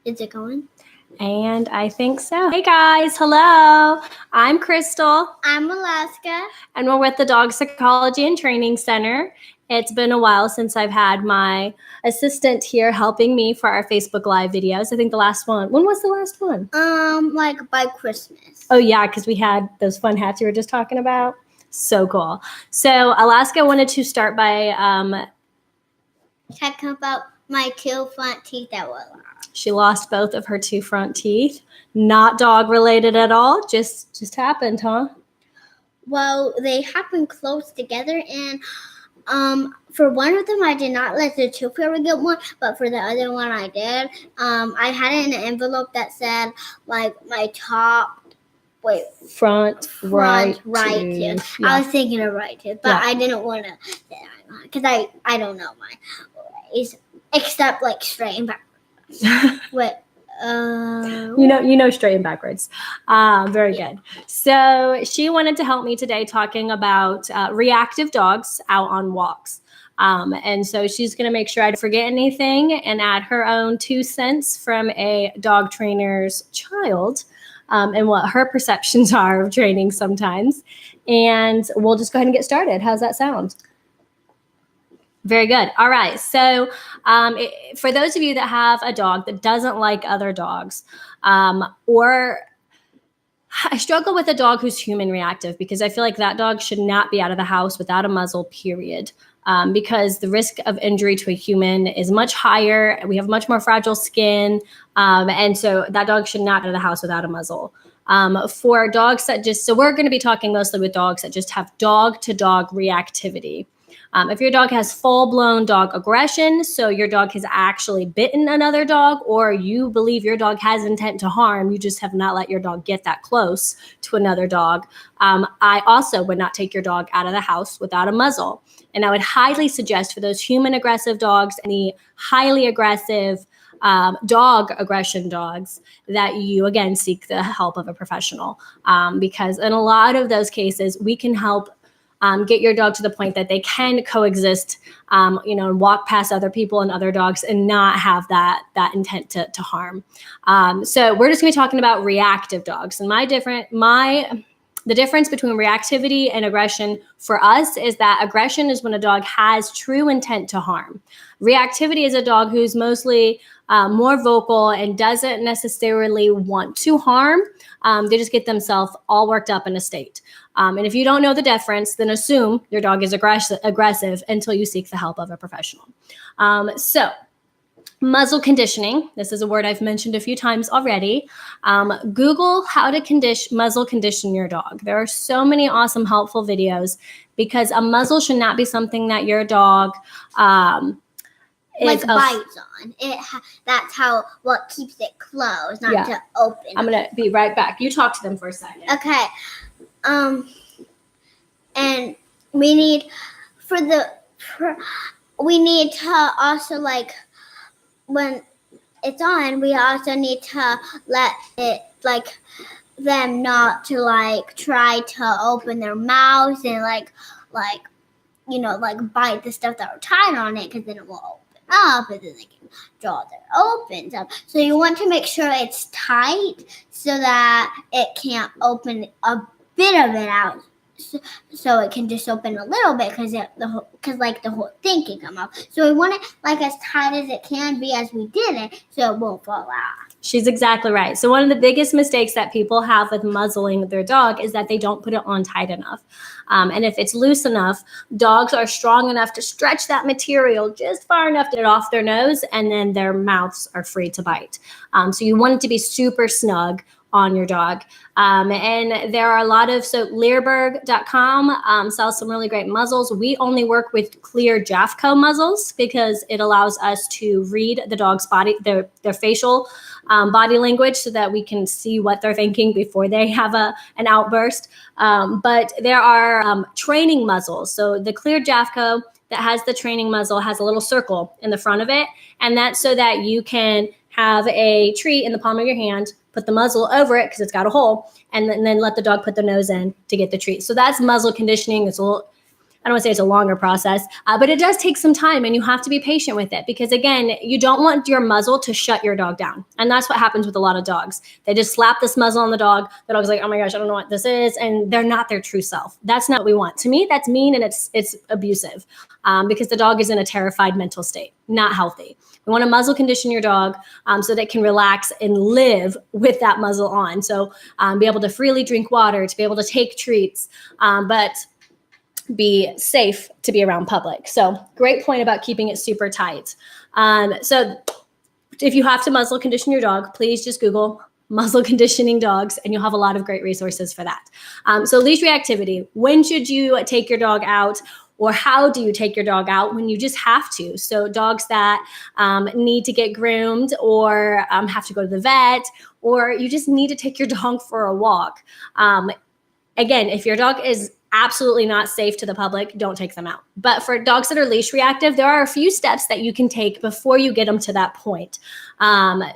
Is it going? And I think so. Hey guys, hello. I'm Crystal. I'm Alaska. And we're with the Dog Psychology and Training Center. It's been a while since I've had my assistant here helping me for our Facebook Live videos. I think the last one. When was the last one? Like by Christmas. Oh yeah, because we had those fun hats you were just talking about. So cool. So Alaska wanted to start by talking about my 2 front teeth that were lost. She lost both of her 2 front teeth. Not dog related at all. Just happened, huh? Well, they happened close together, and for one of them I did not let the tooth fairy get one, but for the other one I did. I had it in an envelope that said like my front right tooth. Yeah. I was thinking of right tooth, but I didn't want to say that because I don't know mine, except like straight and back. What? You know straight and backwards. Very good. So she wanted to help me today talking about reactive dogs out on walks. And so she's going to make sure I don't forget anything and add her own 2 cents from a dog trainer's child and what her perceptions are of training sometimes. And we'll just go ahead and get started. How's that sound? Very good. All right. So for those of you that have a dog that doesn't like other dogs, or I struggle with a dog who's human reactive because I feel like that dog should not be out of the house without a muzzle, period. Because the risk of injury to a human is much higher. We have much more fragile skin. And so that dog should not be out of the house without a muzzle. For dogs that so we're going to be talking mostly with dogs that just have dog-to-dog reactivity. If your dog has full-blown dog aggression, so your dog has actually bitten another dog, or you believe your dog has intent to harm, you just have not let your dog get that close to another dog, I also would not take your dog out of the house without a muzzle. And I would highly suggest for those human aggressive dogs and the highly aggressive dog aggression dogs that you, again, seek the help of a professional. Because in a lot of those cases, we can help get your dog to the point that they can coexist, and walk past other people and other dogs and not have that intent to harm. So we're just going to be talking about reactive dogs. And the difference between reactivity and aggression for us is that aggression is when a dog has true intent to harm. Reactivity is a dog who's mostly more vocal and doesn't necessarily want to harm. They just get themselves all worked up in a state. And if you don't know the difference, then assume your dog is aggressive until you seek the help of a professional. So muzzle conditioning. This is a word I've mentioned a few times already. Google how to muzzle condition your dog. There are so many awesome, helpful videos because a muzzle should not be something that your dog bites on. That's what keeps it closed, not to open. I'm gonna be right back. You talk to them for a second. Okay. And we need to also when it's on, we also need to let it them not to try to open their mouths and bite the stuff that are tied on it, because then it will open up and then they can draw their opens up. So you want to make sure it's tight so that it can't open a bit of it out. So it can just open a little bit because the whole thing can come out. So we want it as tight as it can be as we did it, so it won't fall out. She's exactly right. So one of the biggest mistakes that people have with muzzling their dog is that they don't put it on tight enough. And if it's loose enough, dogs are strong enough to stretch that material just far enough to get it off their nose, and then their mouths are free to bite. So you want it to be super snug on your dog. And there are a lot of, Learberg.com sells some really great muzzles. We only work with clear Jeffco muzzles because it allows us to read the dog's body, their facial body language, so that we can see what they're thinking before they have an outburst. But there are training muzzles. So the clear Jeffco that has the training muzzle has a little circle in the front of it. And that's so that you can have a treat in the palm of your hand, put the muzzle over it because it's got a hole, and then let the dog put their nose in to get the treat. So that's muzzle conditioning. I don't want to say it's a longer process, but it does take some time, and you have to be patient with it because, again, you don't want your muzzle to shut your dog down. And that's what happens with a lot of dogs. They just slap this muzzle on the dog. The dog's like, oh my gosh, I don't know what this is. And they're not their true self. That's not what we want. To me, that's mean and it's abusive because the dog is in a terrified mental state, not healthy. We want to muzzle condition your dog so they can relax and live with that muzzle on. So be able to freely drink water, to be able to take treats, but be safe to be around public. So great point about keeping it super tight. So if you have to muzzle condition your dog, please just Google muzzle conditioning dogs, and you'll have a lot of great resources for that. So leash reactivity. When should you take your dog out? Or how do you take your dog out when you just have to? So dogs that need to get groomed or have to go to the vet, or you just need to take your dog for a walk. Again, if your dog is absolutely not safe to the public, don't take them out. But for dogs that are leash reactive, there are a few steps that you can take before you get them to that point.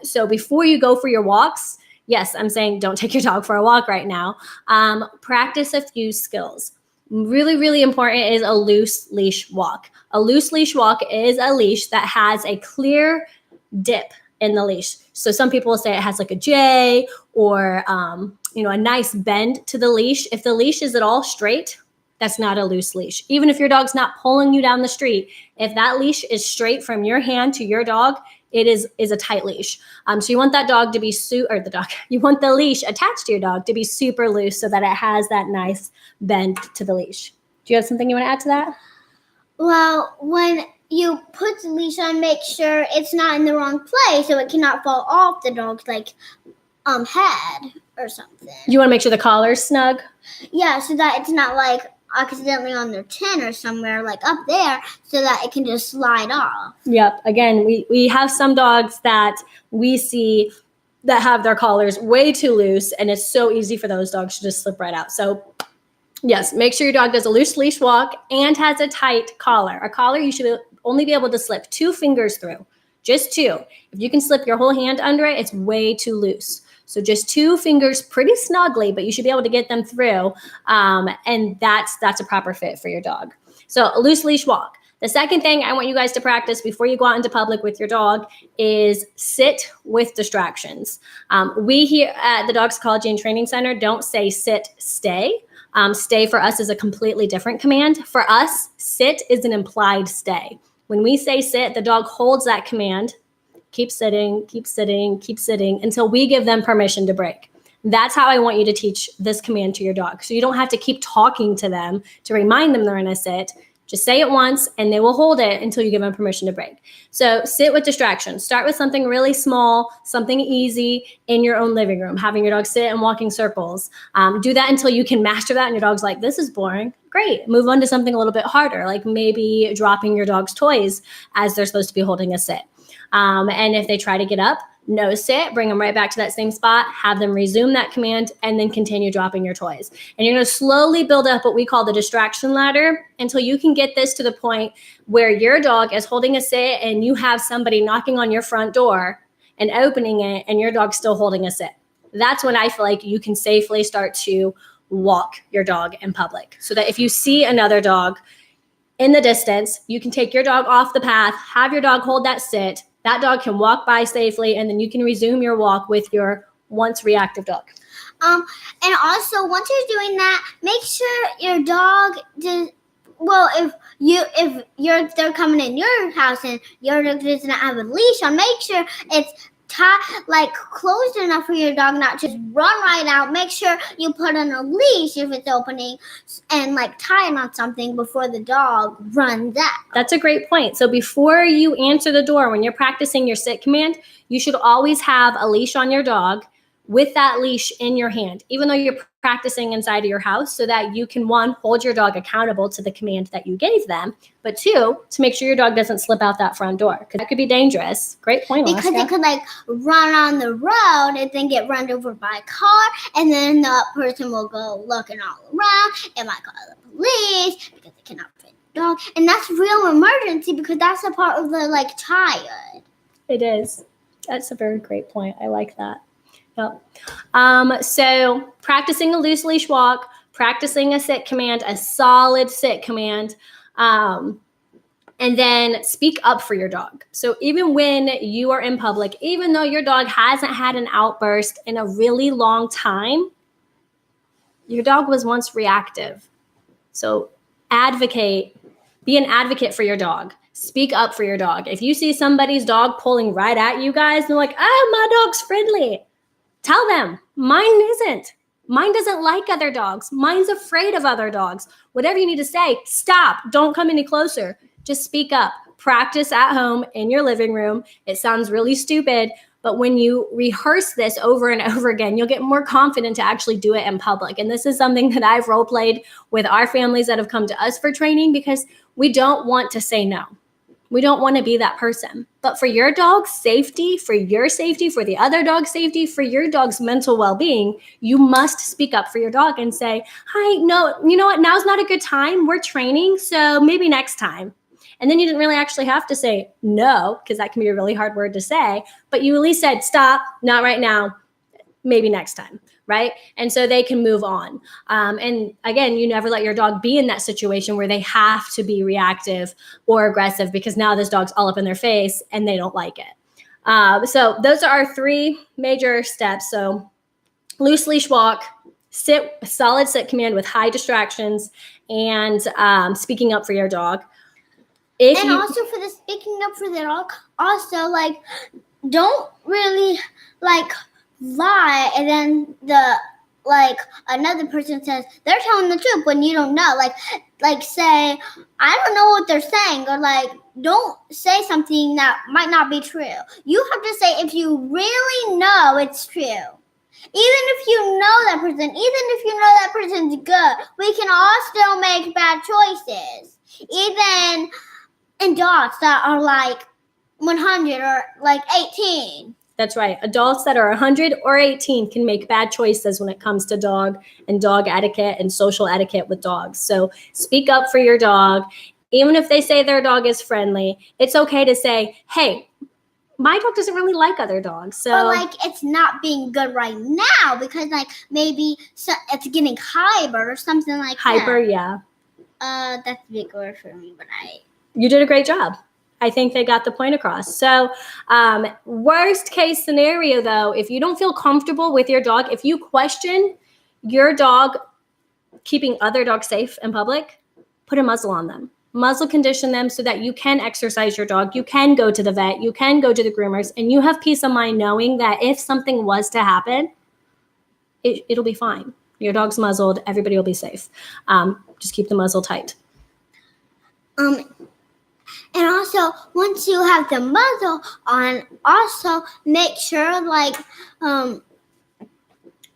So before you go for your walks, yes, I'm saying don't take your dog for a walk right now. Practice a few skills. Really, really important is a loose leash walk. A loose leash walk is a leash that has a clear dip in the leash. So some people will say it has like a J or, a nice bend to the leash. If the leash is at all straight, that's not a loose leash. Even if your dog's not pulling you down the street, if that leash is straight from your hand to your dog, it is a tight leash. So you want that dog to be you want the leash attached to your dog to be super loose so that it has that nice bend to the leash. Do you have something you want to add to that? Well, when you put the leash on, make sure it's not in the wrong place so it cannot fall off the dog's head or something. You want to make sure the collar's snug? Yeah, so that it's not accidentally on their chin or somewhere up there so that it can just slide off. Yep. Again, we have some dogs that we see that have their collars way too loose, and it's so easy for those dogs to just slip right out. So yes, make sure your dog does a loose leash walk and has a tight collar. A collar you should only be able to slip 2 fingers through, just 2. If you can slip your whole hand under it, it's way too loose. So just 2 fingers pretty snugly, but you should be able to get them through. And that's a proper fit for your dog. So a loose leash walk. The second thing I want you guys to practice before you go out into public with your dog is sit with distractions. We here at the Dog Psychology and Training Center don't say sit, stay. Stay for us is a completely different command. For us, sit is an implied stay. When we say sit, the dog holds that command. Keep sitting, keep sitting, keep sitting until we give them permission to break. That's how I want you to teach this command to your dog. So you don't have to keep talking to them to remind them they're in a sit. Just say it once and they will hold it until you give them permission to break. So sit with distractions. Start with something really small, something easy in your own living room, having your dog sit and walking circles. Do that until you can master that and your dog's like, this is boring. Great. Move on to something a little bit harder, like maybe dropping your dog's toys as they're supposed to be holding a sit. And if they try to get up, no sit, bring them right back to that same spot, have them resume that command, and then continue dropping your toys. And you're going to slowly build up what we call the distraction ladder until you can get this to the point where your dog is holding a sit and you have somebody knocking on your front door and opening it and your dog's still holding a sit. That's when I feel like you can safely start to walk your dog in public. So that if you see another dog in the distance, you can take your dog off the path, have your dog hold that sit. That dog can walk by safely, and then you can resume your walk with your once reactive dog. And also, once you're doing that, make sure your dog does. Well, if they're coming in your house and your dog does not have a leash on, make sure it's closed enough for your dog not just run right out. Make sure you put on a leash if it's opening and tie it on something before the dog runs out. That's a great point. So before you answer the door, when you're practicing your sit command, you should always have a leash on your dog with that leash in your hand, even though you're practicing inside of your house, so that you can, 1, hold your dog accountable to the command that you gave them, but 2, to make sure your dog doesn't slip out that front door, because that could be dangerous. Great point, Because Alaska. it could run on the road and then get run over by a car, and then the person will go looking all around. It might call the police because they cannot find the dog, and that's real emergency because that's a part of the child. It is. That's a very great point. I like that. Yep. So practicing a loose leash walk, practicing a sit command, a solid sit command. And then speak up for your dog. So even when you are in public, even though your dog hasn't had an outburst in a really long time, your dog was once reactive. So be an advocate for your dog. Speak up for your dog. If you see somebody's dog pulling right at you guys, they're like, my dog's friendly. Tell them, mine isn't. Mine doesn't like other dogs. Mine's afraid of other dogs. Whatever you need to say, stop. Don't come any closer. Just speak up. Practice at home in your living room. It sounds really stupid, but when you rehearse this over and over again, you'll get more confident to actually do it in public. And this is something that I've role played with our families that have come to us for training because we don't want to say no. We don't want to be that person. But for your dog's safety, for your safety, for the other dog's safety, for your dog's mental well-being, you must speak up for your dog and say, hi, no, you know what? Now's not a good time. We're training, so maybe next time. And then you didn't really actually have to say no, because that can be a really hard word to say, but you at least said, stop, not right now, maybe next time, right? And so they can move on. And again, you never let your dog be in that situation where they have to be reactive or aggressive because now this dog's all up in their face and they don't like it. So those are our 3 major steps. So loose leash walk, solid sit command with high distractions, and speaking up for your dog. Also for the speaking up for the dog, also like don't really like lie and then another person says they're telling the truth when you don't know. Like say, I don't know what they're saying, or like don't say something that might not be true. You have to say if you really know it's true. Even if you know that person, even if you know that person's good, we can all still make bad choices. Even in dogs that are like 100 or like 18. That's right. Adults that are 100 or 18 can make bad choices when it comes to dog and dog etiquette and social etiquette with dogs. So speak up for your dog. Even if they say their dog is friendly, it's okay to say, hey, my dog doesn't really like other dogs. So or like it's not being good right now because like maybe it's getting hyper or something like hyper, that. Yeah. That's a big word for me, but You did a great job. I think they got the point across. So worst case scenario, though, if you don't feel comfortable with your dog, if you question your dog keeping other dogs safe in public, put a muzzle on them. Muzzle condition them so that you can exercise your dog. You can go to the vet. You can go to the groomers. And you have peace of mind knowing that if something was to happen, it'll be fine. Your dog's muzzled. Everybody will be safe. Just keep the muzzle tight. And also, once you have the muzzle on, also make sure, like,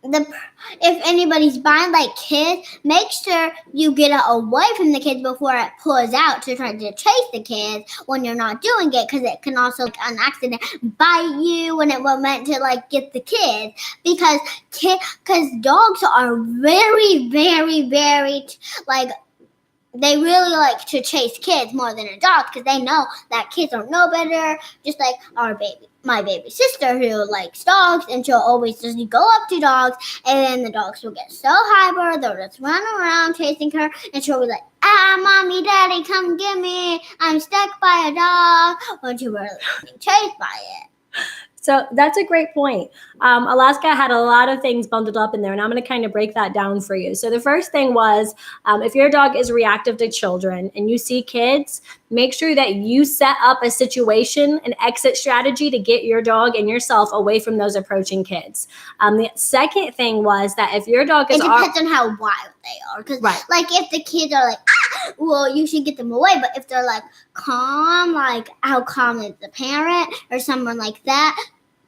if anybody's buying like kids, make sure you get it away from the kids before it pulls out to try to chase the kids when you're not doing it, because it can also an accident bite you when it was meant to like get the kids, because dogs are very, very, very like. They really like to chase kids more than a dog because they know that kids don't know better. Just like my baby sister who likes dogs, and she'll always just go up to dogs, and then the dogs will get so hyper, they'll just run around chasing her, and she'll be like, mommy, daddy, come get me. I'm stuck by a dog, when she really being chased by it. So that's a great point. Alaska had a lot of things bundled up in there, and I'm going to kind of break that down for you. So the first thing was, if your dog is reactive to children and you see kids, make sure that you set up a situation, an exit strategy to get your dog and yourself away from those approaching kids. The second thing was that if your dog is... It depends on how wild they are. Because like if the kids are like, well, you should get them away. But if they're like calm, like how calm is the parent or someone like that,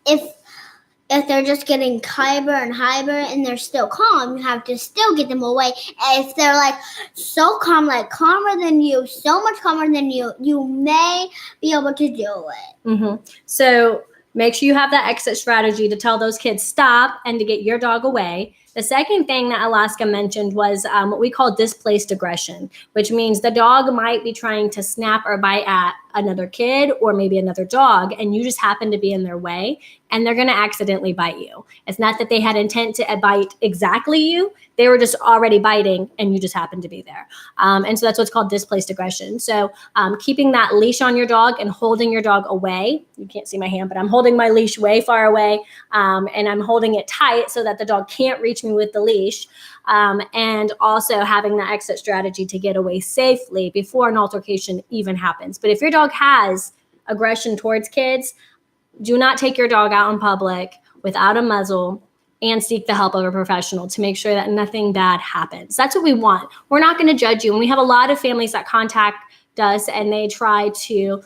if they're just getting hyper and hyper and they're still calm, you have to still get them away. And if they're like so calm, like calmer than you, so much calmer than you, you may be able to do it. Mm-hmm. So make sure you have that exit strategy to tell those kids stop and to get your dog away. The second thing that Alaska mentioned was what we call displaced aggression, which means the dog might be trying to snap or bite at another kid or maybe another dog, and you just happen to be in their way, and they're going to accidentally bite you. It's not that they had intent to bite exactly you. They were just already biting, and you just happened to be there. And so that's what's called displaced aggression. So keeping that leash on your dog and holding your dog away. You can't see my hand, but I'm holding my leash way far away, and I'm holding it tight so that the dog can't reach me with the leash. And also having that exit strategy to get away safely before an altercation even happens. But if your dog has aggression towards kids, do not take your dog out in public without a muzzle, and seek the help of a professional to make sure that nothing bad happens. That's what we want. We're not going to judge you. And we have a lot of families that contact us and they try to,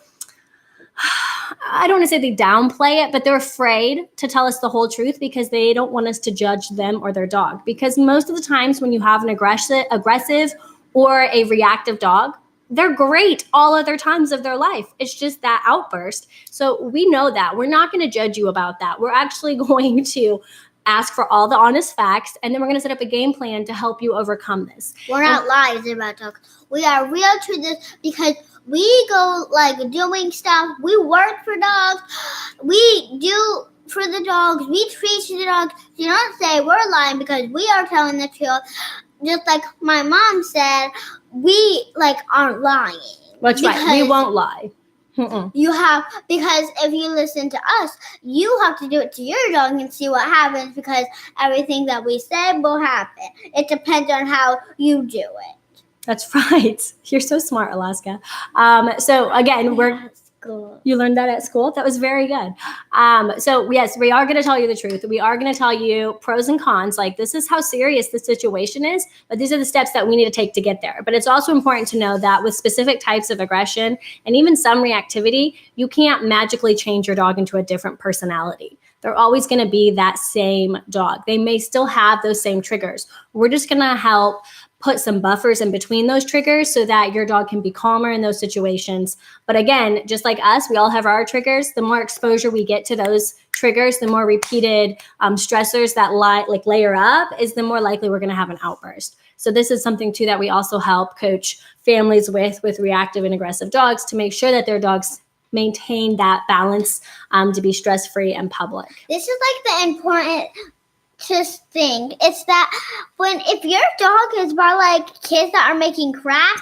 I don't want to say they downplay it, but they're afraid to tell us the whole truth because they don't want us to judge them or their dog. Because most of the times when you have an aggressive or a reactive dog, they're great all other times of their life. It's just that outburst. So we know that. We're not going to judge you about that. We're actually going to ask for all the honest facts, and then we're going to set up a game plan to help you overcome this. We're not lies about dogs. We are real to this because we go doing stuff. We work for dogs. We do for the dogs. We treat the dogs. Do not say we're lying because we are telling the truth. Just like my mom said, we aren't lying. That's right. We won't lie. Because if you listen to us, you have to do it to your dog and see what happens because everything that we say will happen. It depends on how you do it. That's right. You're so smart, Alaska. So again, you learned that at school? That was very good. So yes, we are going to tell you the truth. We are going to tell you pros and cons. This is how serious the situation is, but these are the steps that we need to take to get there. But it's also important to know that with specific types of aggression and even some reactivity, you can't magically change your dog into a different personality. They're always going to be that same dog. They may still have those same triggers. We're just going to help put some buffers in between those triggers so that your dog can be calmer in those situations. But again, just like us, we all have our triggers. The more exposure we get to those triggers, the more repeated stressors that layer up is the more likely we're going to have an outburst. So this is something too that we also help coach families with reactive and aggressive dogs to make sure that their dogs maintain that balance to be stress-free and public. This is the important thing. It's that if your dog is by kids that are making crafts,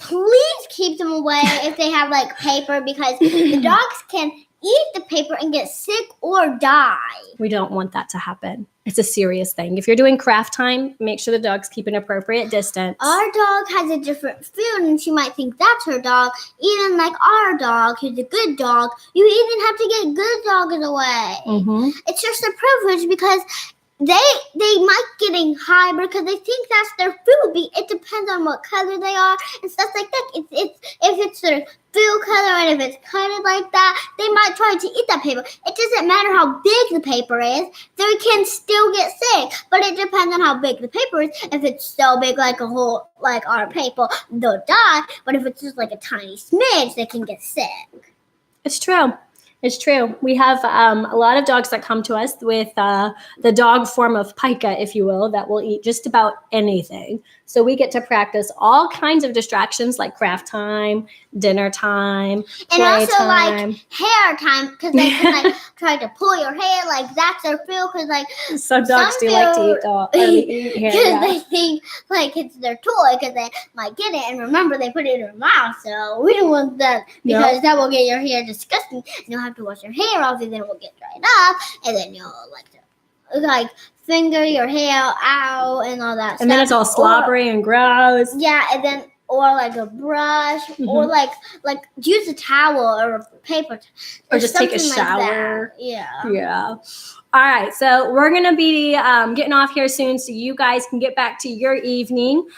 please keep them away if they have paper because the dogs can eat the paper and get sick or die. We don't want that to happen. It's a serious thing. If you're doing craft time, make sure the dogs keep an appropriate distance. Our dog has a different food, and she might think that's her dog. Even like our dog, who's a good dog, you even have to get good dogs away. Mm-hmm. It's just a privilege because they might getting high because they think that's their food. It depends on what color they are and stuff like that. If it's their food color and if it's colored like that, they might try to eat that paper. It doesn't matter how big the paper is; they can still get sick. But it depends on how big the paper is. If it's so big, like a whole like our paper, they'll die. But if it's just like a tiny smidge, they can get sick. It's true. It's true. We have a lot of dogs that come to us with the dog form of pica, if you will, that will eat just about anything. So we get to practice all kinds of distractions like craft time, dinner time, and also time. Like hair time because they can try to pull your hair like that's their feel because some dogs do like to eat hair because they think it's their toy because they might get it and remember they put it in their mouth. So we don't want that because that will get your hair disgusting and you'll have to wash your hair off and then it will get dried up and then you'll finger your hair out and all that and then it's all slobbery and gross. Yeah, and then or a brush or use a towel or a paper or just take a shower. Yeah. All right, so we're going to be getting off here soon so you guys can get back to your evening.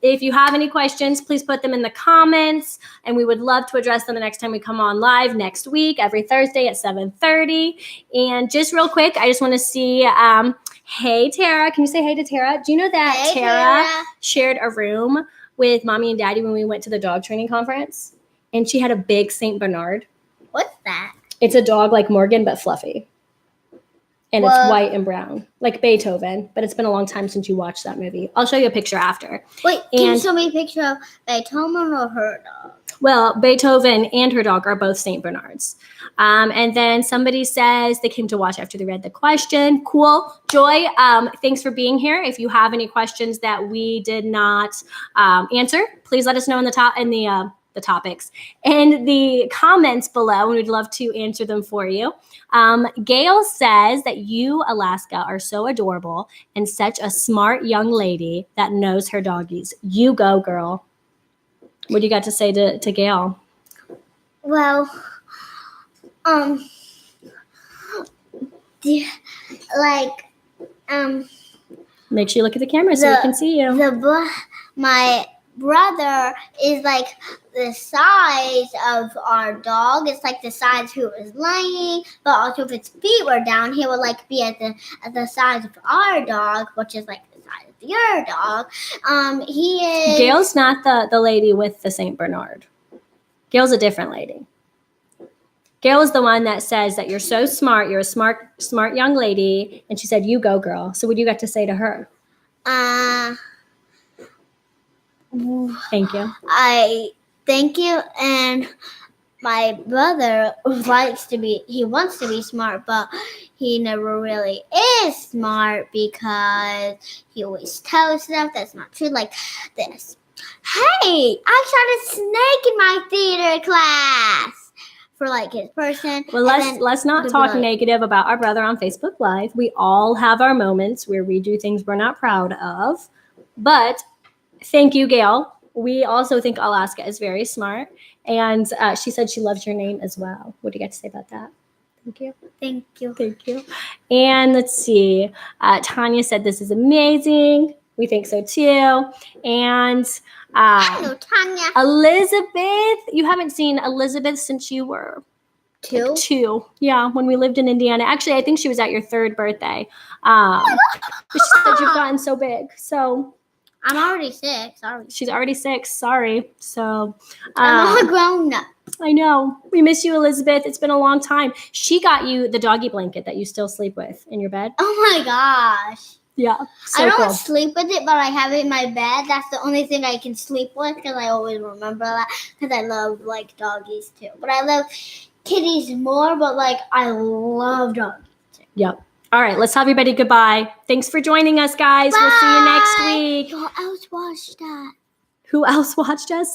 If you have any questions, please put them in the comments, and we would love to address them the next time we come on live next week, every Thursday at 7:30. And just real quick, I just want to see, hey, Tara. Can you say hey to Tara? Do you know that Tara shared a room with Mommy and Daddy when we went to the dog training conference? And she had a big St. Bernard. What's that? It's a dog like Morgan, but fluffy. and it's white and brown, like Beethoven. But it's been a long time since you watched that movie. I'll show you a picture after. Wait, can you show me a picture of Beethoven or her dog? Well, Beethoven and her dog are both St. Bernards. And then somebody says they came to watch after they read the question. Cool. Joy, thanks for being here. If you have any questions that we did not answer, please let us know in the topics and the comments below, and we'd love to answer them for you. Gail says that you, Alaska, are so adorable and such a smart young lady that knows her doggies. You go, girl. What do you got to say to Gail? Well, make sure you look at the camera so we can see you. My brother is like the size of our dog. It's like the size who is laying, but also if its feet were down, he would like be at the size of our dog, which is like the size of your dog. He is. Gail's not the lady with the Saint Bernard. Gail's a different lady. Gail is the one that says that you're so smart. You're a smart young lady, and she said, "You go, girl." So, what do you got to say to her? Thank you. I thank you, and my brother wants to be smart, but he never really is smart because he always tells stuff that's not true, like this. Hey, I shot a snake in my theater class. For like his person. Well, let's not talk negative about our brother on Facebook Live. We all have our moments where we do things we're not proud of. But thank you, Gail. We also think Alaska is very smart. And she said she loves your name as well. What do you got to say about that? Thank you. Thank you. Thank you. And let's see. Tanya said this is amazing. We think so too. And hello, Tanya. Elizabeth, you haven't seen Elizabeth since you were 2? Like 2. Yeah, when we lived in Indiana. Actually, I think she was at your 3rd birthday. She said you've gotten so big. So I'm already 6. Sorry. She's already 6. Sorry. So I'm a grown up. I know. We miss you, Elizabeth. It's been a long time. She got you the doggy blanket that you still sleep with in your bed. Oh my gosh. Yeah. So I don't cool. sleep with it, but I have it in my bed. That's the only thing I can sleep with because I always remember that because I love like doggies too. But I love kitties more, but like I love doggies too. Yep. All right. Let's tell everybody goodbye. Thanks for joining us, guys. Bye. We'll see you next week. Who else watched that? Who else watched us?